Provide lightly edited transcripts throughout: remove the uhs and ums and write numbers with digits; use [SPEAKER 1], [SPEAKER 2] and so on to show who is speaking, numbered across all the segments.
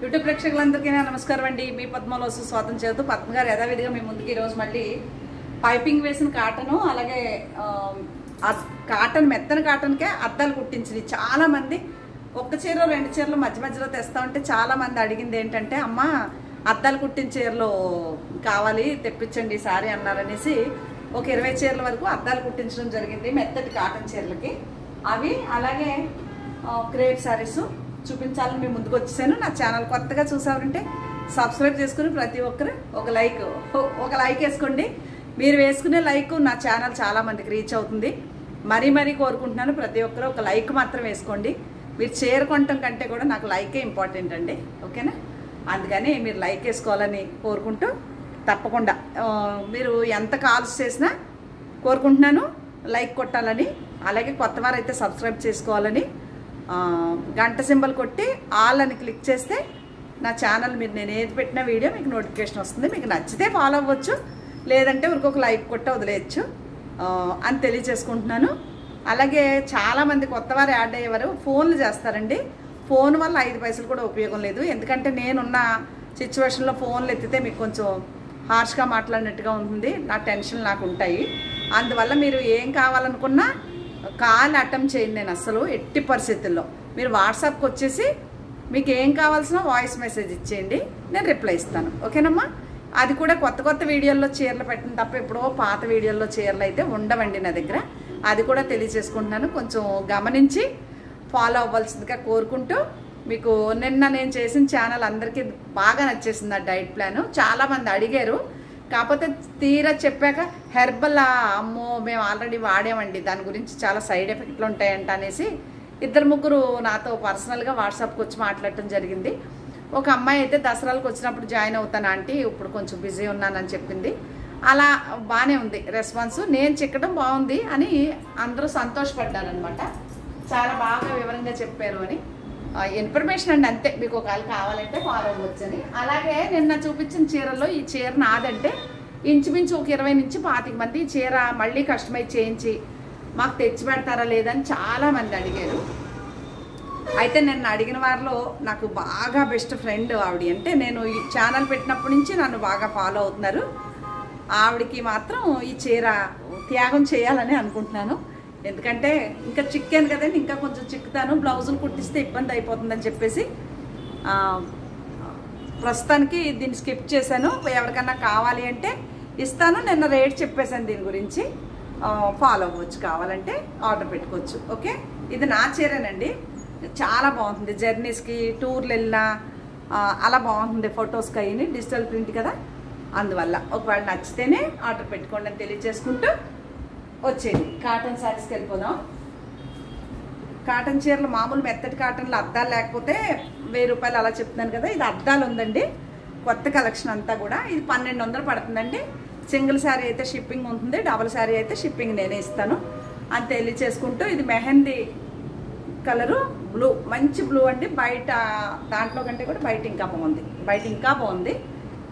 [SPEAKER 1] YouTube ప్రేక్షకులందరికీ నమస్కారం అండి. మీ పద్మలో స్వాగతం చేస్తూ పద్మ గారు యథావిధిగా మీ ముందుకి ఈరోజు మళ్ళీ పైపింగ్ వేసిన కాటను, అలాగే కాటన్ మెత్తని కాటన్కే అద్దాలు కుట్టించింది. చాలా మంది ఒక్క చీర రెండు చీరలు మధ్య మధ్యలో తెస్తా ఉంటే చాలా మంది అడిగింది ఏంటంటే, అమ్మ అద్దాలు కుట్టిన చీరలు కావాలి తెప్పించండి సారీ అన్నారనేసి ఒక 20 చీరల వరకు అద్దాలు కుట్టించడం జరిగింది మెత్తటి కాటన్ చీరలకి. అవి అలాగే క్రేప్ సారీస్ చూపించాలని మేము ముందుకు వచ్చేసాను. నా ఛానల్ కొత్తగా చూసారంటే సబ్స్క్రైబ్ చేసుకుని ప్రతి ఒక్కరు ఒక లైక్ వేసుకోండి. మీరు వేసుకునే లైక్ నా ఛానల్ చాలా మందికి రీచ్ అవుతుంది. మరీ కోరుకుంటున్నాను, ప్రతి ఒక్కరు ఒక లైక్ మాత్రం వేసుకోండి. మీరు చేరుకోవటం కంటే కూడా నాకు లైకే ఇంపార్టెంట్ అండి, ఓకేనా? అందుకని మీరు లైక్ వేసుకోవాలని కోరుకుంటూ తప్పకుండా మీరు ఎంత కాల్స్ చేసినా కోరుకుంటున్నాను లైక్ కొట్టాలని. అలాగే కొత్త వారైతే సబ్స్క్రైబ్ చేసుకోవాలని, గంట సింబల్ కొట్టి ఆల్ అని క్లిక్ చేస్తే నా ఛానల్ మీరు నేను ఏది పెట్టిన వీడియో మీకు నోటిఫికేషన్ వస్తుంది. మీకు నచ్చితే ఫాలో అవ్వచ్చు, లేదంటే ఒక లైక్ కొట్టి వదిలేయచ్చు అని తెలియచేసుకుంటున్నాను. అలాగే చాలామంది కొత్తవారు యాడ్ అయ్యేవారు ఫోన్లు చేస్తారండి. ఫోన్ వల్ల 5 పైసలు కూడా ఉపయోగం లేదు. ఎందుకంటే నేనున్న సిచ్యువేషన్లో ఫోన్లు ఎత్తితే మీకు కొంచెం హార్ష్గా మాట్లాడినట్టుగా ఉంటుంది, నా టెన్షన్ నాకు ఉంటాయి. అందువల్ల మీరు ఏం కావాలనుకున్నా కాల్ అటెంప్ట్ చేయండి. నేను అసలు ఎట్టి పరిస్థితుల్లో మీరు వాట్సాప్కి వచ్చేసి మీకు ఏం కావాల్సిన వాయిస్ మెసేజ్ ఇచ్చేయండి, నేను రిప్లై ఇస్తాను, ఓకేనమ్మా? అది కూడా కొత్త వీడియోల్లో చీరలు పెట్టిన తప్ప ఎప్పుడో పాత వీడియోల్లో చీరలు అయితే ఉండవండి నా దగ్గర. అది కూడా తెలియజేసుకుంటున్నాను. కొంచెం గమనించి ఫాలో అవ్వాల్సిందిగా కోరుకుంటూ, మీకు నిన్న నేను చేసిన ఛానల్ అందరికీ బాగా నచ్చేసింది ఆ డైట్ ప్లాను. చాలామంది అడిగారు, కాకపోతే తీరా చెప్పాక హెర్బల్ అమ్మో మేము ఆల్రెడీ వాడామండి, దాని గురించి చాలా సైడ్ ఎఫెక్ట్లు ఉంటాయంట అనేసి 2-3 నాతో పర్సనల్గా వాట్సాప్కి వచ్చి మాట్లాడటం జరిగింది. ఒక అమ్మాయి అయితే దసరాలకు వచ్చినప్పుడు జాయిన్ అవుతాను ఆంటీ, ఇప్పుడు కొంచెం బిజీ ఉన్నానని చెప్పింది. అలా బాగానే ఉంది రెస్పాన్స్. నేను చిక్కడం బాగుంది అని అందరూ సంతోషపడ్డారనమాట. చాలా బాగా వివరంగా చెప్పారు అని ఇన్ఫర్మేషన్ అండి, అంతే. మీకు ఒకవేళ కావాలంటే ఫాలో అవ్వచ్చని. అలాగే నిన్న చూపించిన చీరల్లో ఈ చీర నాదంటే ఇంచుమించు ఒక 20 నుంచి 25 మంది ఈ చీర మళ్ళీ కస్టమైజ్ చేయించి మాకు తెచ్చి పెడతారా లేదని చాలామంది అడిగారు. అయితే నిన్న అడిగిన వారిలో నాకు బాగా బెస్ట్ ఫ్రెండ్ ఆవిడ. అంటే నేను ఈ ఛానల్ పెట్టినప్పటి నుంచి నన్ను బాగా ఫాలో అవుతున్నారు. ఆవిడకి మాత్రం ఈ చీర త్యాగం చేయాలని అనుకుంటున్నాను. ఎందుకంటే ఇంకా చిక్కాను కదండి, ఇంకా కొంచెం చిక్కుతాను, బ్లౌజులు కుట్టిస్తే ఇబ్బంది అయిపోతుందని చెప్పేసి ప్రస్తుతానికి దీన్ని స్కిప్ చేశాను. ఎవరికన్నా కావాలి అంటే ఇస్తాను. నిన్న రేట్ చెప్పేశాను, దీని గురించి ఫాలో అవ్వచ్చు, కావాలంటే ఆర్డర్ పెట్టుకోవచ్చు, ఓకే? ఇది నా చీరేనండి, చాలా బాగుంటుంది. జర్నీస్కి టూర్లు వెళ్ళినా అలా బాగుంటుంది. ఫొటోస్కి అయ్యి డిజిటల్ ప్రింట్ కదా, అందువల్ల ఒకవేళ నచ్చితేనే ఆర్డర్ పెట్టుకోండి అని తెలియజేసుకుంటూ వచ్చేది కాటన్ శారీస్కి వెళ్ళిపోదాం. కాటన్ చీరలు మామూలు మెత్తటి కాటన్లో అద్దాలు లేకపోతే 1000 రూపాయలు అలా చెప్తున్నాను కదా, ఇది అద్దాలు ఉందండి. కొత్త కలెక్షన్ అంతా కూడా. ఇది 1200 పడుతుందండి. సింగిల్ శారీ అయితే షిప్పింగ్ ఉంటుంది, డబుల్ శారీ అయితే షిప్పింగ్ నేనే ఇస్తాను అని తెలియచేసుకుంటూ, ఇది మెహందీ కలరు బ్లూ, మంచి బ్లూ అండి. బయట దాంట్లో కంటే కూడా బయట ఇంకా బాగుంది.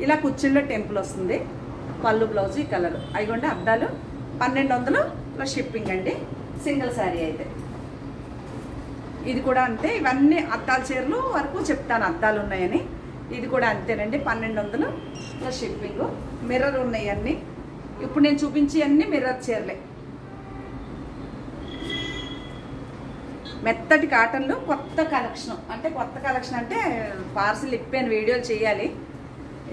[SPEAKER 1] ఇలా కుర్చీల్లో టెంపుల్ వస్తుంది. పళ్ళు బ్లౌజ్ ఈ కలరు. అయిగోండి అద్దాలు 1200 ప్లస్ షిప్పింగ్ అండి సింగిల్ శారీ అయితే. ఇది కూడా అంతే. ఇవన్నీ అద్దాల చీరలు వరకు చెప్తాను అద్దాలు ఉన్నాయని. ఇది కూడా అంతేనండి, 1200 ప్లస్ షిప్పింగ్. మిర్రర్ ఉన్నాయి అన్నీ. ఇప్పుడు నేను చూపించి అన్నీ మిర్రర్ చీరలే. మెత్తటి కాటన్లు కొత్త కలెక్షన్ అంటే పార్సిల్ ఇప్పాను, వీడియోలు చేయాలి.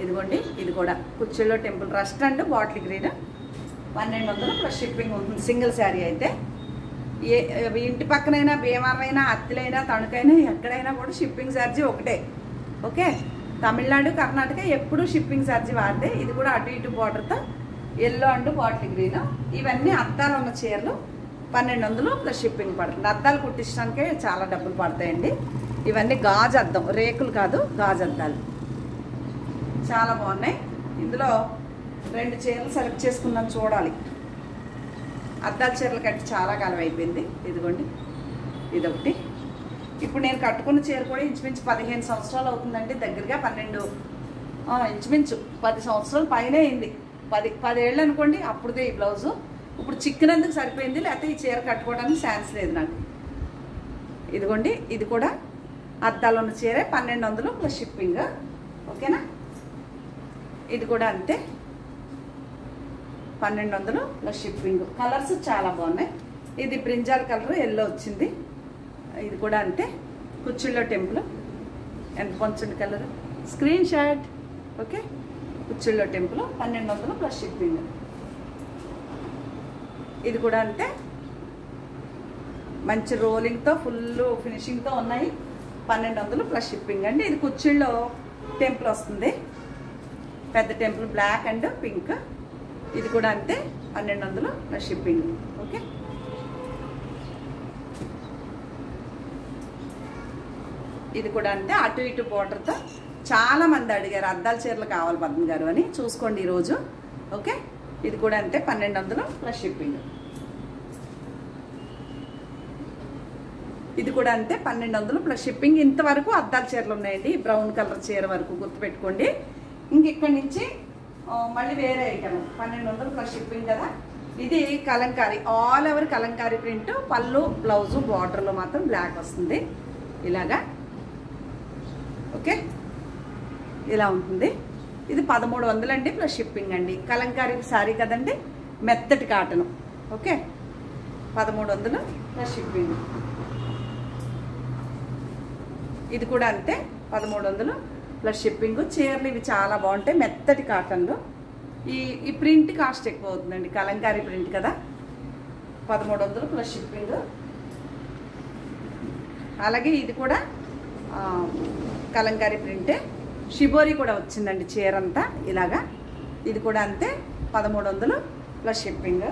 [SPEAKER 1] ఇదిగోండి, ఇది కూడా కుర్చీలో temple rust and bottle green 1200 plus shipping ఉంటుంది సింగిల్ శారీ అయితే. ఇంటి పక్కనైనా భీమవరమైనా అత్తిలైనా తణుకైనా ఎక్కడైనా కూడా షిప్పింగ్ ఛార్జీ ఒకటే, ఓకే? తమిళనాడు కర్ణాటక ఎప్పుడు షిప్పింగ్ ఛార్జీ వాడితే. ఇది కూడా అటు ఇటు బార్డర్తో ఎల్లో అండ్ బాటిల్ గ్రీన్. ఇవన్నీ అద్దాలు ఉన్న చీరలు 1200 ప్లస్ షిప్పింగ్ పడుతుంది. అద్దాలు కుట్టించడానికే చాలా డబ్బులు పడతాయండి. ఇవన్నీ గాజు అద్దం, రేకులు కాదు, గాజు అద్దాలు చాలా బాగున్నాయి. ఇందులో 2 చీరలు సెలెక్ట్ చేసుకున్నాను, చూడాలి. అద్దాల చీరలు కట్టి చాలా కాలం అయిపోయింది. ఇదిగోండి, ఇదొకటి. ఇప్పుడు నేను కట్టుకున్న చీర కూడా ఇంచుమించు 15 సంవత్సరాలు అవుతుందండి. దగ్గరగా 12, ఇంచుమించు 10 సంవత్సరాలు పైనే అయింది. 10 ఏళ్ళు అనుకోండి. అప్పుడుదే ఈ బ్లౌజు. ఇప్పుడు చిక్కినందుకు సరిపోయింది, లేకపోతే ఈ చీర కట్టుకోవడానికి ఛాన్స్ లేదు నాకు. ఇదిగోండి, ఇది కూడా అద్దాలు ఉన్న చీర 1200 ప్లస్ షిప్పింగ్. ఓకేనా? ఇది కూడా అంతే 1200 ప్లస్ షిప్పింగ్. కలర్స్ చాలా బాగున్నాయి. ఇది బ్రింజాల్ కలర్ ఎల్లో వచ్చింది. ఇది కూడా అంతే. కుచ్చిళ్ళో టెంపుల్ ఎంత బాగుంది కలర్. Screen shot. ఓకే, కుచ్చిళ్ళో టెంపుల్ 1200 ప్లస్ షిప్పింగ్. ఇది కూడా అంతే మంచి రోలింగ్తో ఫుల్ ఫినిషింగ్తో ఉన్నాయి. 1200 ప్లస్ షిప్పింగ్ అండి. ఇది కుచ్చిళ్ళో టెంపుల్ వస్తుంది, పెద్ద టెంపుల్, బ్లాక్ అండ్ పింక్. ఇది కూడా అంతే 1200 ప్లస్ షిప్పింగ్. ఓకే, ఇది కూడా అంతే అటు ఇటు బోర్డర్తో. చాలా మంది అడిగారు అద్దాల చీరలు కావాలి పద్మ గారు అని, చూసుకోండి ఈరోజు. ఓకే, ఇది కూడా అంతే 1200 ప్లస్ షిప్పింగ్. ఇది కూడా అంతే 1200 ప్లస్ షిప్పింగ్. ఇంతవరకు అద్దాల చీరలు ఉన్నాయండి, బ్రౌన్ కలర్ చీర వరకు గుర్తుపెట్టుకోండి. ఇంక ఇక్కడి నుంచి మళ్ళీ వేరే ఐటమ్ 1200 ప్లస్ షిప్పింగ్ కదా. ఇది Kalamkari, all over Kalamkari print. పళ్ళు బ్లౌజు బార్డర్లో మాత్రం బ్లాక్ వస్తుంది ఇలాగా. ఓకే, ఇలా ఉంటుంది. ఇది 1300 అండి ప్లస్ షిప్పింగ్ అండి. కలంకారీ సారీ కదండి, మెత్తటి కాటను. Okay, 1300 plus shipping. ఇది కూడా అంతే 1300 ప్లస్ షిప్పింగ్. చీరలు ఇవి చాలా బాగుంటాయి, మెత్తటి కాటన్లో. ఈ ప్రింట్ కాస్ట్ ఎక్కువ అవుతుందండి, కలంకారీ ప్రింట్ కదా. 1300 ప్లస్ షిప్పింగ్. అలాగే ఇది కూడా కలంకారీ ప్రింటే. షిబోరి కూడా వచ్చిందండి చీర అంతా ఇలాగా. ఇది కూడా అంతే 1300 ప్లస్ షిప్పింగ్.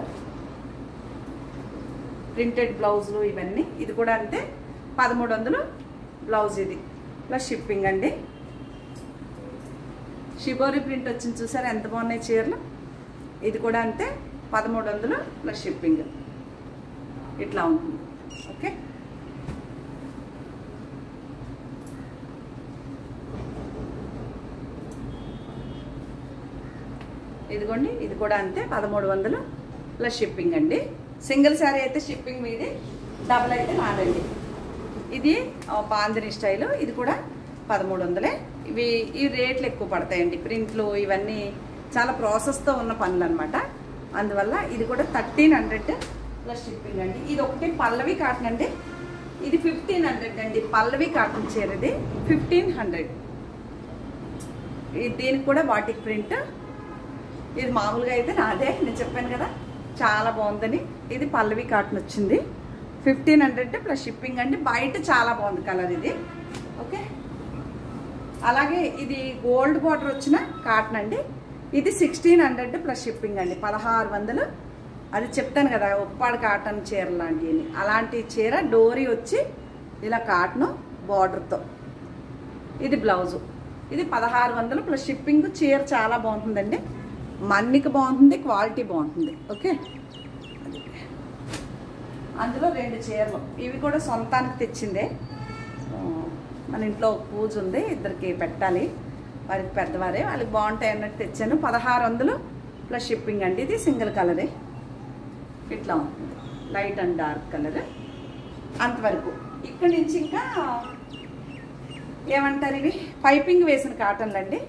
[SPEAKER 1] ప్రింటెడ్ బ్లౌజులు ఇవన్నీ. ఇది కూడా అంతే 1300 బ్లౌజ్. ఇది ప్లస్ షిప్పింగ్ అండి. షిబోరి ప్రింట్ వచ్చింది చూసారు ఎంత బాగున్నాయి చీరలు. ఇది కూడా అంతే 1300 ప్లస్ షిప్పింగ్. ఇట్లా ఉంటుంది. ఓకే, ఇదిగోండి ఇది కూడా అంతే 1300 ప్లస్ షిప్పింగ్ అండి. సింగిల్ శారీ అయితే షిప్పింగ్ మీది, డబుల్ అయితే నాదండి. ఇది బాందిని స్టైలు. ఇది కూడా 1300. ఈ రేట్లు ఎక్కువ పడతాయండి. ప్రింట్లు ఇవన్నీ చాలా ప్రాసెస్తో ఉన్న పనులు అనమాట. అందువల్ల ఇది కూడా 1300 ప్లస్ షిప్పింగ్ అండి. ఇది ఒకటి పల్లవి కాటన్ అండి. ఇది 1500 అండి. పల్లవి కాటన్ చీర ఇది 1500. దీనికి కూడా బాటిక్ ప్రింట్. ఇది మామూలుగా అయితే నాదే, నేను చెప్పాను కదా చాలా బాగుందని. ఇది పల్లవి కాటన్ వచ్చింది 1500 ప్లస్ షిప్పింగ్ అండి. బయట చాలా బాగుంది కలర్ ఇది. ఓకే, అలాగే ఇది గోల్డ్ బార్డర్ వచ్చిన కాటన్ అండి. ఇది 1600 ప్లస్ షిప్పింగ్ అండి. 1600. అది చెప్తాను కదా ఉప్పాడు కాటన్ చీర లాంటివి, అలాంటి చీర డోరీ వచ్చి ఇలా కాటన్ బార్డర్తో. ఇది బ్లౌజు. ఇది 1600 ప్లస్ షిప్పింగ్. చీర చాలా బాగుంటుందండి, మన్నిక బాగుంటుంది, క్వాలిటీ బాగుంటుంది. ఓకే, అందులో 2 చీరలు. ఇవి కూడా సొంతానికి తెచ్చిందే. మన ఇంట్లో పూజ ఉంది, ఇద్దరికి పెట్టాలి, వారికి పెద్దవారే, వాళ్ళకి బాగుంటాయి అన్నట్టు తెచ్చాను. 1600 ప్లస్ షిప్పింగ్ అండి. ఇది సింగిల్ కలరే, ఇట్లా ఉంటుంది, లైట్ అండ్ డార్క్ కలర్. అంతవరకు. ఇక్కడి నుంచి ఇంకా ఏమంటారు, ఇవి పైపింగ్ వేసిన కాటన్లు అండి.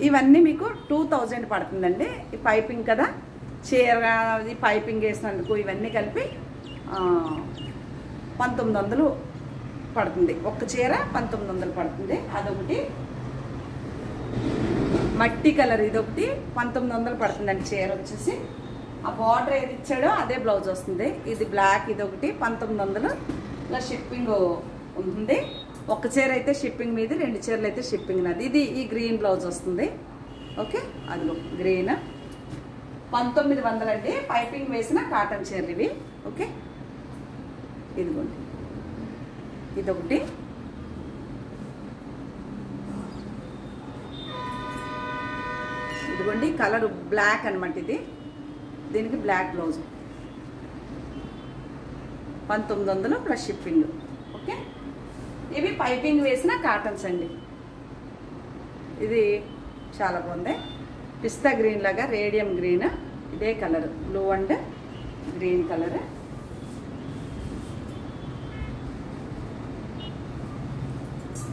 [SPEAKER 1] ఇవన్నీ మీకు 2000 పడుతుందండి. ఈ పైపింగ్ కదా, చీర అది పైపింగ్ వేసినందుకు ఇవన్నీ కలిపి 1900 పడుతుంది. ఒక్క చీర 1900 పడుతుంది. అదొకటి మట్టి కలర్, ఇదొకటి 1900 పడుతుందండి చీర వచ్చేసి. ఆ బార్డర్ ఏది ఇచ్చాడో అదే బ్లౌజ్ వస్తుంది. ఇది బ్లాక్, ఇదొకటి 1900 ప్లస్ షిప్పింగ్ ఉంటుంది. ఒక చీర అయితే షిప్పింగ్ మీది, 2 చీరలు అయితే షిప్పింగ్ నాది. ఇది ఈ గ్రీన్ బ్లౌజ్ వస్తుంది. ఓకే, అదిలో గ్రీన్ 1900 అండి. పైపింగ్ వేసిన కాటన్ చీరలు ఇవి. ఓకే, ఇదిగోండి ఇదొకటి. ఇదిగోండి కలర్ బ్లాక్ అనమాట. ఇది దీనికి black blouse 1900 plus shipping. Okay, ఇవి పైపింగ్ వేసిన కాటన్స్ అండి. ఇది చాలా బాగుంది, పిస్తా గ్రీన్ లాగా, రేడియం గ్రీన్. ఇదే colour, blue and green colour.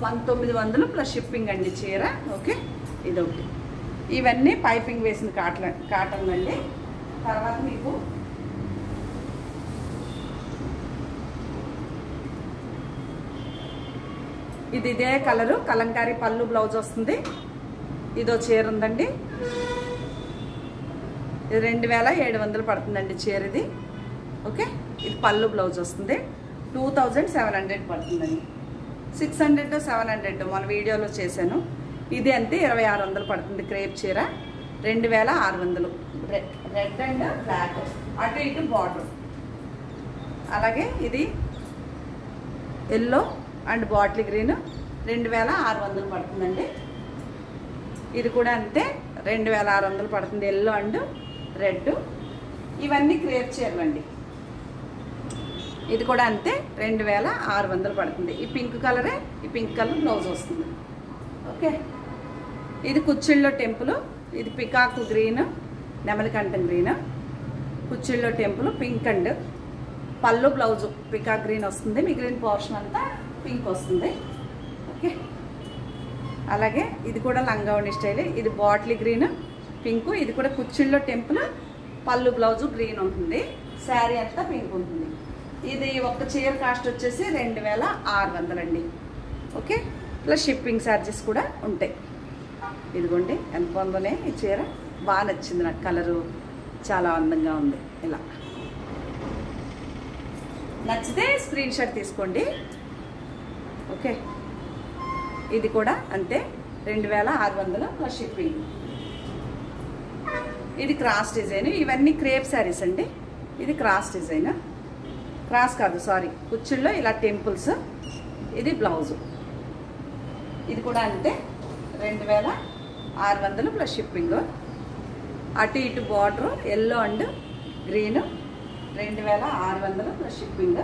[SPEAKER 1] 1900 plus shipping అండి చీర. ఓకే, ఇదొకటి. ఇవన్నీ పైపింగ్ వేసిన కాటన్ అండి. తర్వాత మీకు ఇదే కలరు కలంకారీ పళ్ళు బ్లౌజ్ వస్తుంది. ఇదో చీర ఉందండి. ఇది 2700 పడుతుందండి చీర ఇది. ఓకే, ఇది పళ్ళు బ్లౌజ్ వస్తుంది. 2700 పడుతుందండి. 600 700 మన వీడియోలో చేశాను. ఇది అంతే 2600 పడుతుంది. క్రేప్ చీర 2600. రెడ్ అండ్ బ్లాక్, అటు ఇటు బార్డర్. అలాగే ఇది ఎల్లో అండ్ బాటిల్ గ్రీన్ 2600 పడుతుందండి. ఇది కూడా అంతే 2600 పడుతుంది. Yellow and red. ఇవన్నీ క్రేప్ చీరలు అండి. ఇది కూడా అంతే 2600 పడుతుంది. ఈ పింక్ కలరే, ఈ పింక్ కలర్ బ్లౌజ్ వస్తుంది. ఓకే, ఇది కుచ్చిళ్ళో టెంపుల్. ఇది పికాక్ గ్రీన్, నెమలికంఠం గ్రీన్. కుచ్చిళ్ళో టెంపుల్ పింక్ అండ్ పళ్ళు బ్లౌజు పికాక్ గ్రీన్ వస్తుంది. మిగిలిన పోర్షన్ అంతా పింక్ వస్తుంది. ఓకే, అలాగే ఇది కూడా లంగావణి స్టైల్. ఇది బాటిల్ గ్రీన్ పింక్. ఇది కూడా కుచ్చిళ్ళో టెంపుల్, పళ్ళు బ్లౌజు గ్రీన్ ఉంటుంది. శారీ అంతా పింక్ ఉంటుంది. ఇది ఒక్క చీర కాస్ట్ వచ్చేసి 2600 అండి. ఓకే, ప్లస్ షిప్పింగ్ ఛార్జెస్ కూడా ఉంటాయి. ఇదిగోండి ఎంత బాగుందోనే ఈ చీర. బాగా నచ్చింది నాకు. కలరు చాలా అందంగా ఉంది. ఇలా నచ్చితే స్క్రీన్ షాట్ తీసుకోండి. ఓకే, ఇది కూడా అంతే 2600 ప్లస్ షిప్పింగ్. ఇది క్రాస్ డిజైన్. ఇవన్నీ క్రేప్ శారీస్ అండి. ఇది క్రాస్ డిజైన్, క్రాస్ కాదు సారీ, కుచ్చుల్లో ఇలా టెంపుల్స్. ఇది బ్లౌజు. ఇది కూడా అంతే 2600 ప్లస్ షిప్పింగ్. అటు ఇటు border yellow and green 2600 plus shipping.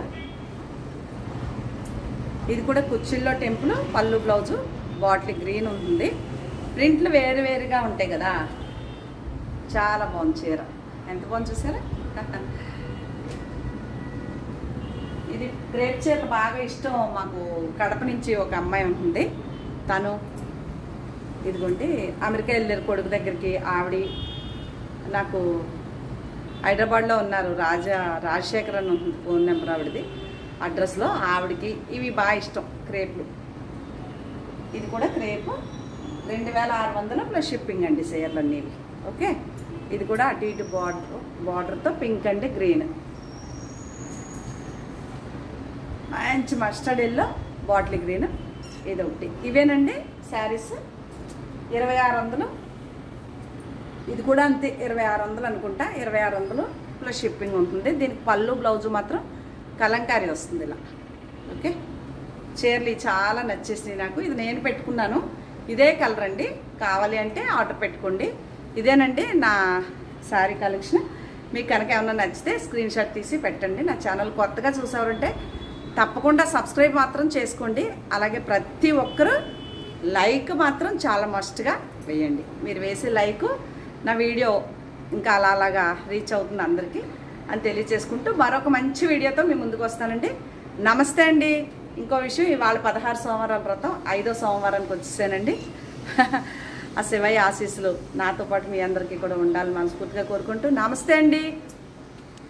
[SPEAKER 1] ఇది కూడా కుచ్చిళ్ళో టెంపుల్, పళ్ళు బ్లౌజు బాటిల్ గ్రీన్ ఉంటుంది. ప్రింట్లు వేరుగా ఉంటాయి కదా. చాలా బాగుంది చీర. ఎంత బాగుంది చూసారా. ఇది క్రేప్ చీరలు బాగా ఇష్టం మాకు. కడప నుంచి ఒక అమ్మాయి ఉంటుంది. తను ఇదిగోండి అమెరికా వెళ్ళారు కొడుకు దగ్గరికి. ఆవిడ నాకు హైదరాబాద్లో ఉన్నారు. రాజశేఖర్ అని ఉంటుంది ఫోన్ నెంబర్ ఆవిడది. అడ్రస్లో ఆవిడకి ఇవి బాగా ఇష్టం క్రేప్లు. ఇది కూడా క్రేప్ 2600 ప్లస్ షిప్పింగ్ అండి చీరలు అన్నీ. ఓకే, ఇది కూడా అటు ఇటు బార్డర్తో పింక్ అండ్ గ్రీన్. మంచి మస్టర్డ్ ఎల్లో, బాటిల్ గ్రీన్. ఇది ఒకటి. ఇవేనండి శారీస్ 2600. ఇది కూడా అంతే 2600 అనుకుంటా. 2600 ప్లస్ షిప్పింగ్ ఉంటుంది. దీనికి పళ్ళు బ్లౌజు మాత్రం కలంకారీ వస్తుంది ఇలా. ఓకే, చీరలు చాలా నచ్చేసినాయి నాకు. ఇది నేను పెట్టుకున్నాను. ఇదే కలర్ అండి. కావాలి అంటే ఆర్డర్ పెట్టుకోండి. ఇదేనండి నా శారీ కలెక్షన్. మీకు కనుక ఏమన్నా నచ్చితే స్క్రీన్ షాట్ తీసి పెట్టండి. నా ఛానల్ కొత్తగా చూసారంటే తప్పకుండా సబ్స్క్రైబ్ మాత్రం చేసుకోండి. అలాగే ప్రతి ఒక్కరూ లైక్ మాత్రం చాలా మస్ట్గా వేయండి. మీరు వేసే లైక్ నా వీడియో ఇంకా అలాగా రీచ్ అవుతుంది అందరికీ అని తెలియచేసుకుంటూ మరొక మంచి వీడియోతో మీ ముందుకు వస్తానండి. నమస్తే అండి. ఇంకో విషయం, ఇవాళ 16 సోమవారాల వ్రతం 5వ సోమవారానికి వచ్చేసానండి. ఆ శివయ్య ఆశీస్సులు నాతో పాటు మీ అందరికీ కూడా ఉండాలని మనస్ఫూర్తిగా కోరుకుంటూ నమస్తే అండి.